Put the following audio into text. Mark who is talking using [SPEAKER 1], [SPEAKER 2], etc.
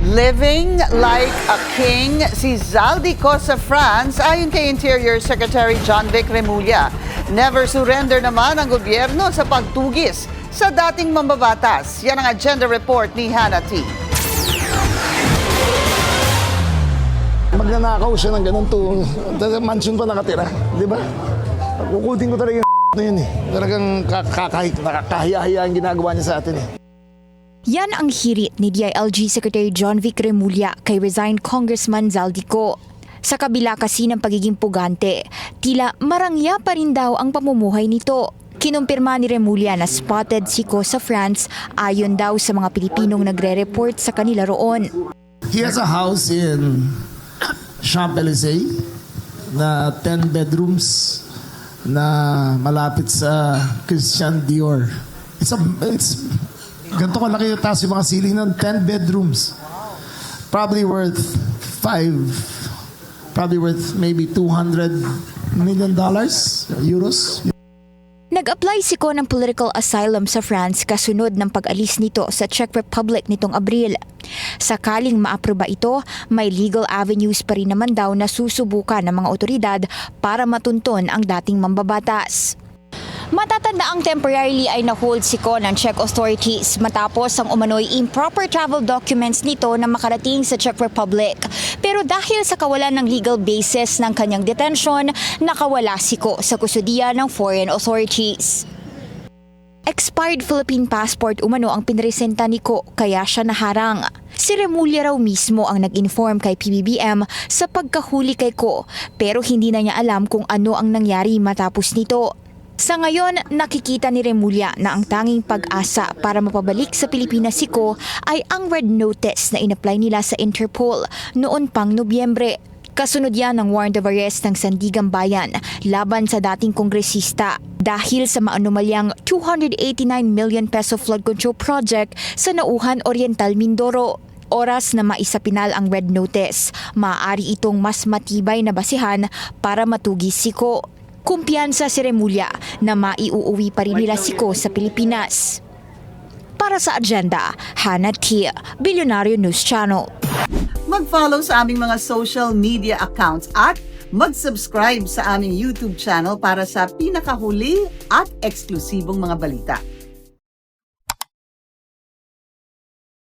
[SPEAKER 1] Living like a king si Zaldico sa France ayon kay Interior Secretary John Vic Remulla. Never surrender naman ang gobyerno sa pagtugis sa dating mambabatas. Yan ang agenda report ni Hannah T.
[SPEAKER 2] Magnanakaw siya ng ganun to. Mansion pa nakatira, di ba? Kukutin ko talaga yung na yun eh. Talagang kakahiya-hiya ang ginagawa niya sa atin eh.
[SPEAKER 3] Yan ang hirit ni DILG Secretary John Vic Remulla kay resigned Congressman Zaldico. Sa kabila kasi ng pagiging pugante, tila marangya pa rin daw ang pamumuhay nito. Kinumpirma ni Remulla na spotted siko sa France ayon daw sa mga Pilipinong nagre-report sa kanila roon.
[SPEAKER 2] He has a house in Champs-Élysées na 10 bedrooms na malapit sa Christian Dior. It's ganito kalaki yung taas yung mga ceiling ng 10 bedrooms. Probably worth maybe $200 million, euros.
[SPEAKER 3] Nag-apply siko ng political asylum sa France kasunod ng pag-alis nito sa Czech Republic nitong Abril. Sakaling maaproba ito, may legal avenues pa rin naman daw na susubukan ng mga otoridad para matunton ang dating mambabatas. Matatanda ang temporarily ay na-hold siko ng Czech authorities matapos ang umano'y improper travel documents nito na makarating sa Czech Republic. Pero dahil sa kawalan ng legal basis ng kanyang detention, nakawala siko sa kustudiya ng foreign authorities. Expired Philippine passport umano ang pinresenta ni Ko kaya siya naharang. Si Remulla raw mismo ang nag-inform kay PBBM sa pagkahuli kay Ko pero hindi na niya alam kung ano ang nangyari matapos nito. Sa ngayon, nakikita ni Remulla na ang tanging pag-asa para mapabalik sa Pilipinas si Ko ay ang red notice na in-apply nila sa Interpol noon pang Nobyembre. Kasunod yan ng warrant of arrest ng Sandigang Bayan laban sa dating kongresista dahil sa maanumalyang 289 million peso flood control project sa Nauhan Oriental, Mindoro. Oras na maisapinal ang red notice, maaari itong mas matibay na basihan para matugis si Ko. Kumpiyansa si Remulla na maiuuwi pa rin nila si Ko sa Pilipinas. Para sa agenda, Hannah T. Billionario News Channel.
[SPEAKER 1] Mag-follow sa aming mga social media accounts at mag-subscribe sa aming YouTube channel para sa pinakahuli at eksklusibong mga balita.